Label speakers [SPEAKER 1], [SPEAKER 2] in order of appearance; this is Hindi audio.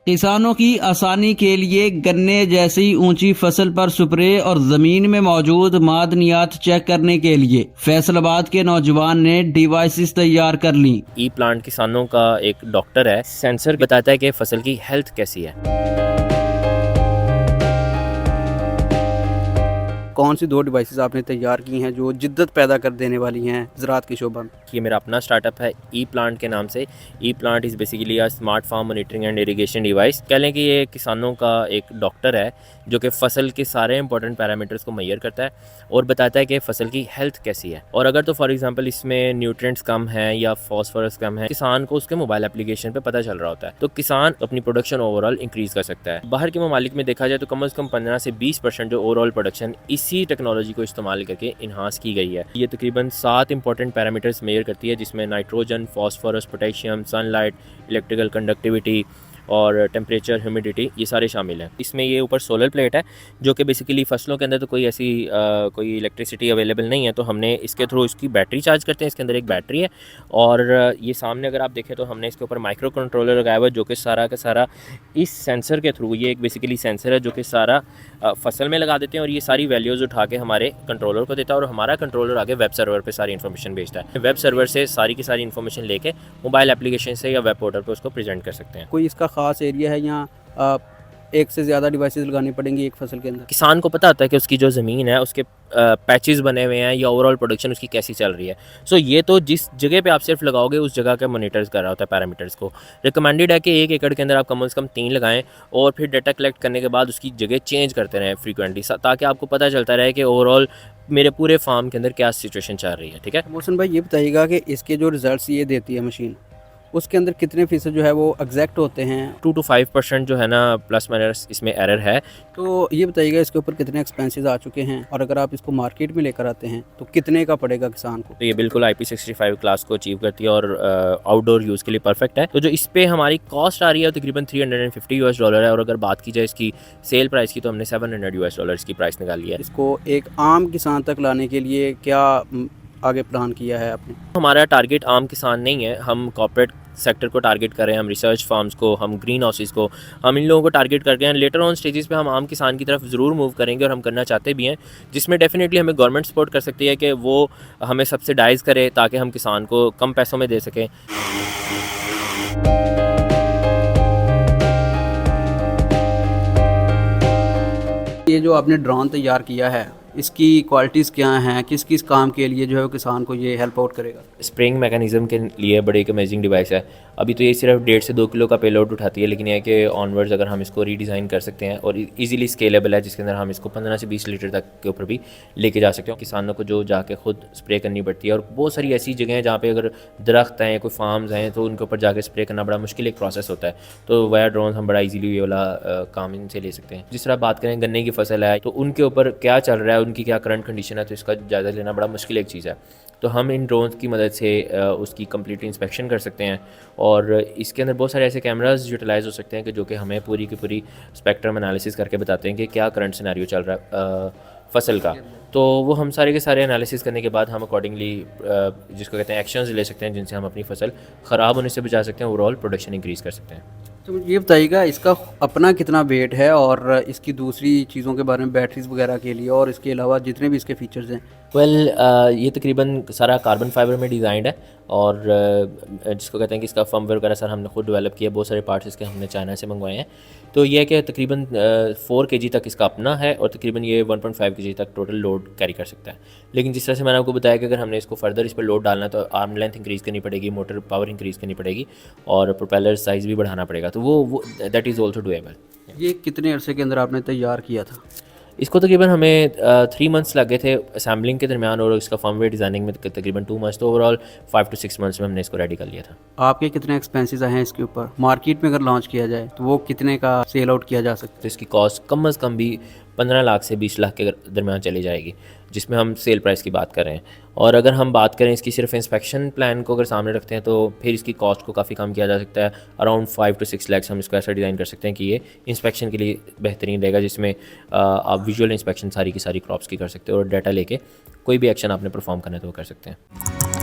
[SPEAKER 1] किसानों की आसानी के लिए गन्ने जैसी ऊंची फसल पर स्प्रे और जमीन में मौजूद मादनियात चेक करने के लिए फैसलाबाद के नौजवान ने डिवाइसेस तैयार कर ली।
[SPEAKER 2] ई प्लांट किसानों का एक डॉक्टर है, सेंसर बताता है कि फसल की हेल्थ कैसी है।
[SPEAKER 3] कौन सी 2 डिवाइसेस आपने तैयार की हैं जो जिद्दत पैदा कर देने वाली हैं ज़राअत की शोबा में?
[SPEAKER 2] ये मेरा अपना स्टार्टअप है ई प्लांट के नाम से। E plant is basically a smart farm monitoring and irrigation device. कह लें कि ये किसानों का एक डॉक्टर है जो कि फसल के सारे इंपॉर्टेंट पैरामीटर्स को मेजर करता है और बताता है कि फसल की हेल्थ कैसी है। और अगर तो फॉर एग्जांपल इसमें न्यूट्रिएंट्स कम है या फॉस्फोरस कम है, किसान को उसके मोबाइल एप्लीकेशन पे पता चल रहा होता है, तो किसान अपनी प्रोडक्शन ओवरऑल इंक्रीज कर सकता है। बाहर के ममालिक में देखा जाए तो कम से कम 15 से 20% जो ओवरऑल प्रोडक्शन इसी टेक्नोलॉजी को इस्तेमाल करके इन्हांस की गई है। ये तकरीबन 7 इंपॉर्टेंट पैरामीटर्स मेजर करती है, जिसमें nitrogen, phosphorus, potassium, sunlight, electrical conductivity और टेम्परेचर, ह्यूमिडिटी, ये सारे शामिल हैं। इसमें ये ऊपर सोलर प्लेट है जो कि बेसिकली फसलों के अंदर तो कोई ऐसी कोई इलेक्ट्रिसिटी अवेलेबल नहीं है, तो हमने इसके थ्रू इसकी बैटरी चार्ज करते हैं। इसके अंदर एक बैटरी है और ये सामने अगर आप देखें तो हमने इसके ऊपर माइक्रो कंट्रोलर लगाया हुआ है जो कि सारा का सारा इस सेंसर के थ्रू, ये एक बेसिकली सेंसर है जो कि सारा फसल में लगा देते हैं और ये सारी वैल्यूज़ उठा के हमारे कंट्रोलर को देता है और हमारा कंट्रोलर आगे वेब सर्वर पे सारी इन्फॉर्मेशन भेजता है। वेब सर्वर से सारी की सारी इन्फॉर्मेशन लेके मोबाइल एप्लीकेशन से या वेब पोर्टल पे उसको प्रेजेंट कर सकते हैं।
[SPEAKER 3] कोई इसका ख़ास एरिया है यहाँ एक से ज़्यादा डिवाइसेस लगानी पड़ेंगी एक फसल के अंदर?
[SPEAKER 2] किसान को पता होता है कि उसकी जो ज़मीन है उसके पैचेस बने हुए हैं या ओवरऑल प्रोडक्शन उसकी कैसी चल रही है। सो ये तो जिस जगह पे आप सिर्फ लगाओगे उस जगह का मॉनिटर्स कर रहा होता है पैरामीटर्स को। रिकमेंडेड है कि 1 एकड़ के अंदर आप कम से कम 3 लगाएं और फिर डाटा कलेक्ट करने के बाद उसकी जगह चेंज करते रहें फ्रीक्वेंटली, ताकि आपको पता चलता रहे कि ओवरऑल मेरे पूरे फार्म के अंदर क्या सिचुएशन चल रही है। ठीक है
[SPEAKER 3] मोहसिन भाई, ये बताइएगा कि इसके जो रिज़ल्ट्स ये देती है मशीन, उसके अंदर कितने फ़ीसद जो है वो एग्जैक्ट होते हैं?
[SPEAKER 2] 2 to 5% जो है ना प्लस माइनस इसमें एरर है।
[SPEAKER 3] तो ये बताइएगा इसके ऊपर कितने एक्सपेंसेस आ चुके हैं और अगर आप इसको मार्केट में लेकर आते हैं तो कितने का पड़ेगा किसान को?
[SPEAKER 2] तो ये बिल्कुल IP65 क्लास को अचीव करती है और आउटडोर यूज़ के लिए परफेक्ट है। तो जो इस पे हमारी कॉस्ट आ रही है तकरीबन $350 है और अगर बात की जाए इसकी सेल प्राइस की तो हमने $700 की प्राइस निकाली है।
[SPEAKER 3] इसको एक आम किसान तक लाने के लिए क्या आगे प्लान किया है आपने?
[SPEAKER 2] हमारा टारगेट आम किसान नहीं है, हम कॉर्पोरेट सेक्टर को टारगेट कर रहे हैं, हम रिसर्च फार्म्स को, हम ग्रीन हाउसेस को, हम इन लोगों को टारगेट करके हैं। लेटर ऑन स्टेजेस पे हम आम किसान की तरफ ज़रूर मूव करेंगे और हम करना चाहते भी हैं, जिसमें डेफिनेटली हमें गवर्नमेंट सपोर्ट कर सकती है कि वो हमें सब्सिडाइज़ करे ताकि हम किसान को कम पैसों में दे सकें।
[SPEAKER 3] ये जो आपने ड्रोन तैयार किया है, इसकी क्वालिटीज़ क्या हैं? किस किस काम के लिए जो है वो किसान को ये हेल्प आउट करेगा?
[SPEAKER 2] स्प्रिंग मैकेनिज़्म के लिए बड़ी एक अमेजिंग डिवाइस है। अभी तो ये सिर्फ 1.5 से 2 किलो का पेलोड उठाती है, लेकिन यह है कि ऑनवर्ड्स अगर हम इसको रीडिज़ाइन कर सकते हैं और इजीली स्केलेबल है, जिसके अंदर हम इसको 15 से 20 लीटर तक के ऊपर भी लेके जा सकते हैं। किसानों को जो जाके खुद स्प्रे करनी पड़ती है और बहुत सारी ऐसी जगह हैं जहाँ पे अगर दरख्त हैं, कोई फार्म्स हैं, तो उनके ऊपर जाके स्प्रे करना बड़ा मुश्किल एक प्रोसेस होता है। तो वाया ड्रोन हम बड़ा ईजीली ये वाला काम इनसे ले सकते हैं। जिस तरह बात करें गन्ने की फसल है तो उनके ऊपर क्या चल रहा है, उनकी क्या करंट कंडीशन है, तो इसका जायज़ा लेना बड़ा मुश्किल एक चीज़ है। तो हम इन ड्रोन की मदद से उसकी कंप्लीट इंस्पेक्शन कर सकते हैं और इसके अंदर बहुत सारे ऐसे कैमरास यूटिलाइज़ हो सकते हैं कि जो कि हमें पूरी की पूरी स्पेक्ट्रम एनालिसिस करके बताते हैं कि क्या करंट सिनेरियो चल रहा है फसल का। तो वो हम सारे के सारे एनालिसिस करने के बाद हम अकॉर्डिंगली जिसको कहते हैं एक्शंस ले सकते हैं, जिनसे हम अपनी फसल ख़राब होने से बचा सकते हैं, ओवरऑल प्रोडक्शन इंक्रीज़ कर सकते हैं।
[SPEAKER 3] तो ये बताइएगा इसका अपना कितना वेट है और इसकी दूसरी चीज़ों के बारे में, बैटरीज वगैरह के लिए और इसके अलावा जितने भी इसके फीचर्स हैं?
[SPEAKER 2] ये तकरीबन सारा कार्बन फाइबर में डिज़ाइंड है और जिसको कहते हैं कि इसका फर्मवेयर वगैरह सर हमने खुद डेवलप किया, बहुत सारे पार्ट्स इसके हमने चाइना से मंगवाए हैं। तो ये है कि तकरीबन 4 kg तक इसका अपना है और तकरीबन ये 1.5 kg तक टोटल लोड कैरी कर सकता है। लेकिन जिस तरह से मैंने आपको बताया कि अगर हमने इसको फर्दर इस पर लोड डालना है तो आर्म लेंथ इंक्रीज़ करनी पड़ेगी, मोटर पावर इंक्रीज़ करनी पड़ेगी और प्रोपेलर साइज़ भी बढ़ाना पड़ेगा, तो वो दैट इज़ ऑल्सो डूएबल।
[SPEAKER 3] ये कितने अरसे के अंदर आपने तैयार किया था?
[SPEAKER 2] इसको तकरीबन हमें 3 मंथ्स लगे थे असेंबलिंग के दरमियान और इसका फर्मवेयर डिज़ाइनिंग में तकरीबन 2 मंथ्स, तो ओवरऑल 5 to 6 मंथ्स में हमने इसको रेडी कर लिया था।
[SPEAKER 3] आपके कितने एक्सपेंसेस हैं इसके ऊपर? मार्केट में अगर लॉन्च किया जाए तो वो कितने का सेल आउट किया जा सकता है?
[SPEAKER 2] तो इसकी कॉस्ट कम अज़ कम भी 15 लाख से 20 लाख के दरमियान चली जाएगी, जिसमें हम सेल प्राइस की बात कर रहे हैं। और अगर हम बात करें इसकी सिर्फ इंस्पेक्शन प्लान को अगर सामने रखते हैं तो फिर इसकी कॉस्ट को काफ़ी कम किया जा सकता है। अराउंड 5 to 6 लाख हम इसको ऐसा डिज़ाइन कर सकते हैं कि ये इंस्पेक्शन के लिए बेहतरीन रहेगा, जिसमें आप विजुअल इंस्पेक्शन सारी की सारी क्रॉप्स की कर सकते हो और डाटा लेके कोई भी एक्शन आपने परफॉर्म करना है तो वो कर सकते हैं।